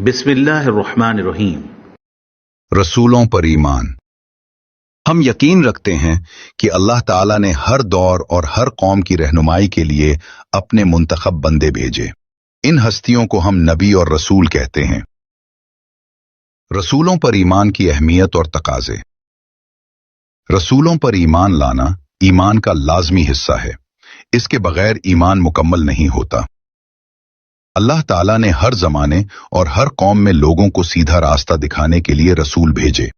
बिस्मिल्लाहिर्रहमानिर्रहीम। रसूलों पर ईमान। हम यकीन रखते हैं कि अल्लाह ताला ने हर दौर और हर कौम की रहनुमाई के लिए अपने मुंतखब बंदे भेजे। इन हस्तियों को हम नबी और रसूल कहते हैं। रसूलों पर ईमान की अहमियत और तकाजे। रसूलों पर ईमान लाना ईमान का लाजमी हिस्सा है। इसके बगैर ईमान मुकम्मल नहीं होता। अल्लाह ताला ने हर जमाने और हर कौम में लोगों को सीधा रास्ता दिखाने के लिए रसूल भेजे।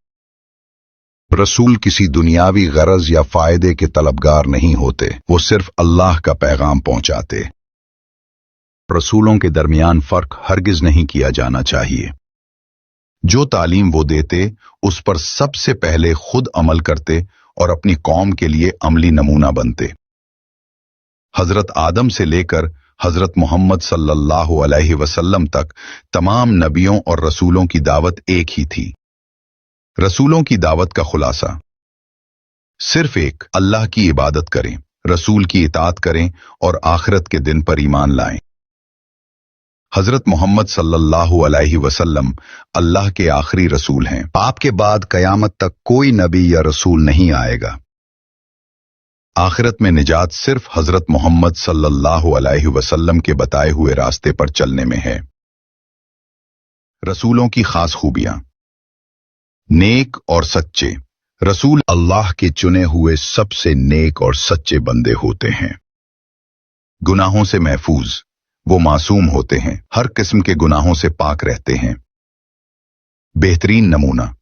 रसूल किसी दुनियावी गरज या फायदे के तलबगार नहीं होते, वो सिर्फ अल्लाह का पैगाम पहुंचाते। रसूलों के दरमियान फर्क हरगिज नहीं किया जाना चाहिए। जो तालीम वो देते उस पर सबसे पहले खुद अमल करते और अपनी कौम के लिए अमली नमूना बनते। हजरत आदम से लेकर हजरत मोहम्मद सल्लल्लाहु अलैहि वसल्लम तक तमाम नबियों और रसूलों की दावत एक ही थी। रसूलों की दावत का खुलासा सिर्फ एक, अल्लाह की इबादत करें, रसूल की इताअत करें और आखिरत के दिन पर ईमान लाएं। हजरत मोहम्मद सल्लल्लाहु अलैहि वसल्लम अल्लाह के आखिरी रसूल हैं। आपके बाद कयामत तक कोई नबी या रसूल नहीं आएगा। आखिरत में निजात सिर्फ हजरत मोहम्मद सल्लल्लाहु अलैहि वसल्लम के बताए हुए रास्ते पर चलने में है। रसूलों की खास खूबियां। नेक और सच्चे। रसूल अल्लाह के चुने हुए सबसे नेक और सच्चे बंदे होते हैं। गुनाहों से महफूज, वो मासूम होते हैं, हर किस्म के गुनाहों से पाक रहते हैं। बेहतरीन नमूना,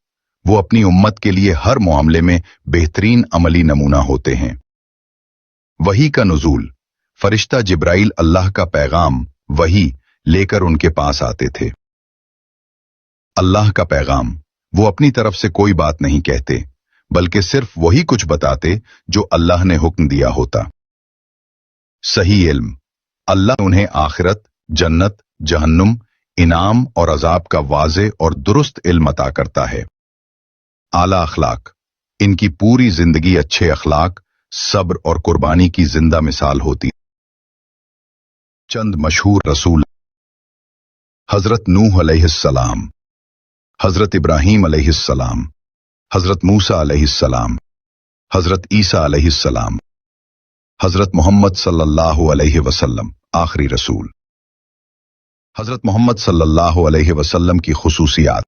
वो अपनी उम्मत के लिए हर मामले में बेहतरीन अमली नमूना होते हैं। वही का नुज़ूल, फरिश्ता जिब्राइल अल्लाह का पैगाम वही लेकर उनके पास आते थे। अल्लाह का पैगाम, वो अपनी तरफ से कोई बात नहीं कहते, बल्कि सिर्फ वही कुछ बताते जो अल्लाह ने हुक्म दिया होता। सही इल्म, अल्लाह उन्हें आखिरत, जन्नत, जहन्नुम, इनाम और अजाब का वाज़े और दुरुस्त इल्म अता करता है। आला अखलाक, इनकी पूरी जिंदगी अच्छे अखलाक, सब्र और कुर्बानी की जिंदा मिसाल होती। चंद मशहूर रसूल। हजरत नूह अलैहिस्सलाम, हजरत इब्राहीम अलैहिस्सलाम, हजरत मूसा अलैहिस्सलाम, हजरत ईसा अलैहिस्सलाम, हजरत मोहम्मद सल्लल्लाहु अलैहि वसल्लम आखिरी रसूल। हजरत मोहम्मद सल्लल्लाहु अलैहि वसल्लम की खुसूसियात।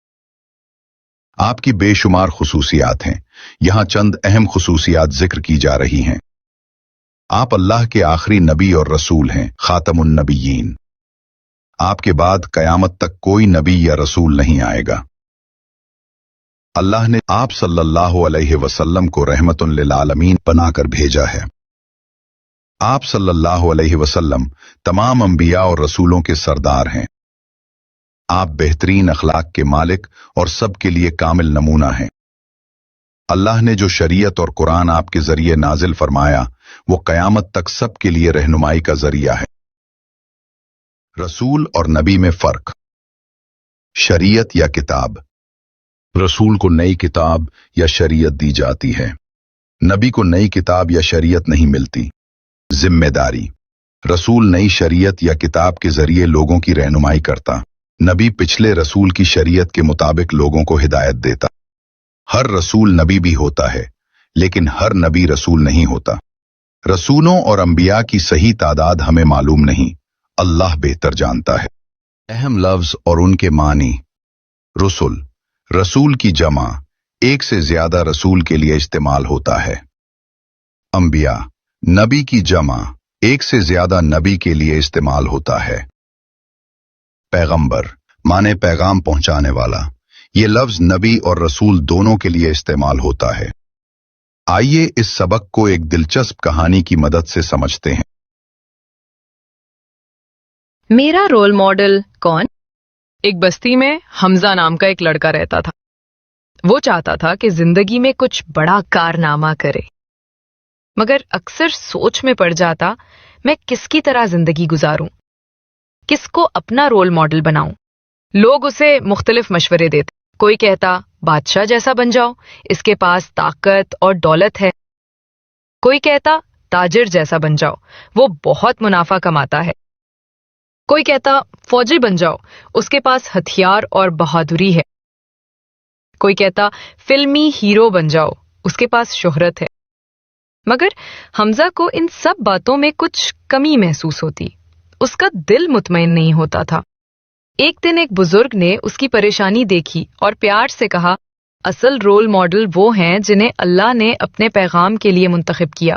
आपकी बेशुमार खुसूसियात हैं, यहां चंद अहम खुसूसियात जिक्र की जा रही हैं। आप अल्लाह के आखिरी नबी और रसूल हैं, खातमुन नबिय्यीन। आपके बाद कयामत तक कोई नबी या रसूल नहीं आएगा। अल्लाह ने आप सल्लल्लाहु अलैहि वसल्लम को रहमतुन लिल आलमीन बनाकर भेजा है। आप सल्लल्लाहु अलैहि वसल्लम तमाम अंबिया और रसूलों के सरदार हैं। आप बेहतरीन अखलाक के मालिक और सबके लिए कामिल नमूना हैं। अल्लाह ने जो शरीयत और कुरान आपके जरिए नाजिल फरमाया वो कयामत तक सबके लिए रहनुमाई का जरिया है। रसूल और नबी में फर्क। शरीयत या किताब। रसूल को नई किताब या शरीयत दी जाती है, नबी को नई किताब या शरीयत नहीं मिलती। जिम्मेदारी, रसूल नई शरीयत या किताब के जरिए लोगों की रहनुमाई करता, नबी पिछले रसूल की शरीयत के मुताबिक लोगों को हिदायत देता। हर रसूल नबी भी होता है, लेकिन हर नबी रसूल नहीं होता। रसूलों और अंबिया की सही तादाद हमें मालूम नहीं, अल्लाह बेहतर जानता है। अहम लफ्ज और उनके मानी। रसूल, रसूल की जमा, एक से ज्यादा रसूल के लिए इस्तेमाल होता है। अंबिया, नबी की जमा, एक से ज्यादा नबी के लिए इस्तेमाल होता है। पैगंबर माने पैगाम पहुंचाने वाला, ये लफ्ज नबी और रसूल दोनों के लिए इस्तेमाल होता है। आइए इस सबक को एक दिलचस्प कहानी की मदद से समझते हैं। मेरा रोल मॉडल कौन? एक बस्ती में हमजा नाम का एक लड़का रहता था। वो चाहता था कि जिंदगी में कुछ बड़ा कारनामा करे, मगर अक्सर सोच में पड़ जाता मैं किसकी तरह जिंदगी गुजारूं, किसको अपना रोल मॉडल बनाऊं। लोग उसे मुख्तलिफ मशवरे देते। कोई कहता बादशाह जैसा बन जाओ, इसके पास ताकत और दौलत है। कोई कहता ताजिर जैसा बन जाओ, वो बहुत मुनाफा कमाता है। کوئی کہتا فوجی بن جاؤ، اس کے پاس ہتھیار اور بہادری ہے۔ کوئی کہتا فلمی ہیرو بن جاؤ، اس کے پاس شہرت ہے۔ مگر حمزہ کو ان سب باتوں میں کچھ کمی محسوس ہوتی، اس کا دل مطمئن نہیں ہوتا تھا۔ ایک دن ایک بزرگ نے اس کی پریشانی دیکھی اور پیار سے کہا، اصل رول ماڈل وہ ہیں جنہیں اللہ نے اپنے پیغام کے لیے منتخب کیا۔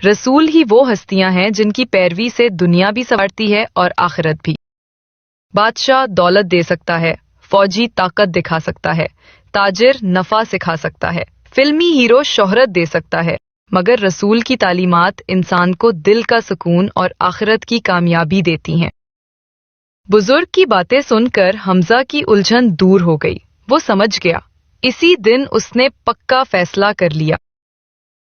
رسول ہی وہ ہستیاں ہیں جن کی پیروی سے دنیا بھی سنورتی ہے اور آخرت بھی۔ بادشاہ دولت دے سکتا ہے، فوجی طاقت دکھا سکتا ہے، تاجر نفع سکھا سکتا ہے، فلمی ہیرو شہرت دے سکتا ہے، مگر رسول کی تعلیمات انسان کو دل کا سکون اور آخرت کی کامیابی دیتی ہیں۔ بزرگ کی باتیں سن کر حمزہ کی الجھن دور ہو گئی۔ وہ سمجھ گیا۔ اسی دن اس نے پکا فیصلہ کر لیا،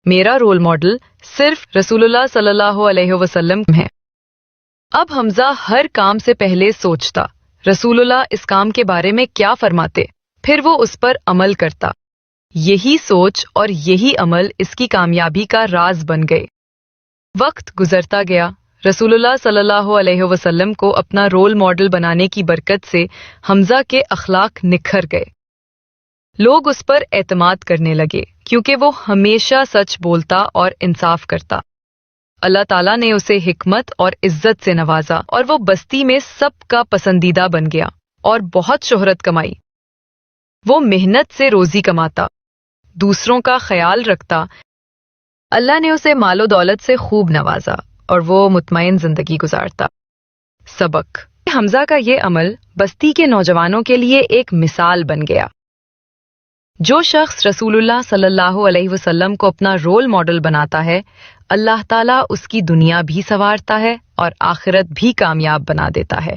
میرا رول ماڈل صرف رسول اللہ صلی اللہ علیہ وسلم ہے۔ اب حمزہ ہر کام سے پہلے سوچتا، رسول اللہ اس کام کے بارے میں کیا فرماتے، پھر وہ اس پر عمل کرتا۔ یہی سوچ اور یہی عمل اس کی کامیابی کا راز بن گئے۔ وقت گزرتا گیا۔ رسول اللہ صلی اللہ علیہ وسلم کو اپنا رول ماڈل بنانے کی برکت سے حمزہ کے اخلاق نکھر گئے۔ لوگ اس پر اعتماد کرنے لگے کیونکہ وہ ہمیشہ سچ بولتا اور انصاف کرتا۔ اللہ تعالیٰ نے اسے حکمت اور عزت سے نوازا اور وہ بستی میں سب کا پسندیدہ بن گیا اور بہت شہرت کمائی۔ وہ محنت سے روزی کماتا، دوسروں کا خیال رکھتا۔ اللہ نے اسے مال و دولت سے خوب نوازا اور وہ مطمئن زندگی گزارتا۔ سبق: حمزہ کا یہ عمل بستی کے نوجوانوں کے لیے ایک مثال بن گیا۔ جو شخص رسول اللہ صلی اللہ علیہ وسلم کو اپنا رول ماڈل بناتا ہے، اللہ تعالیٰ اس کی دنیا بھی سنوارتا ہے اور آخرت بھی کامیاب بنا دیتا ہے۔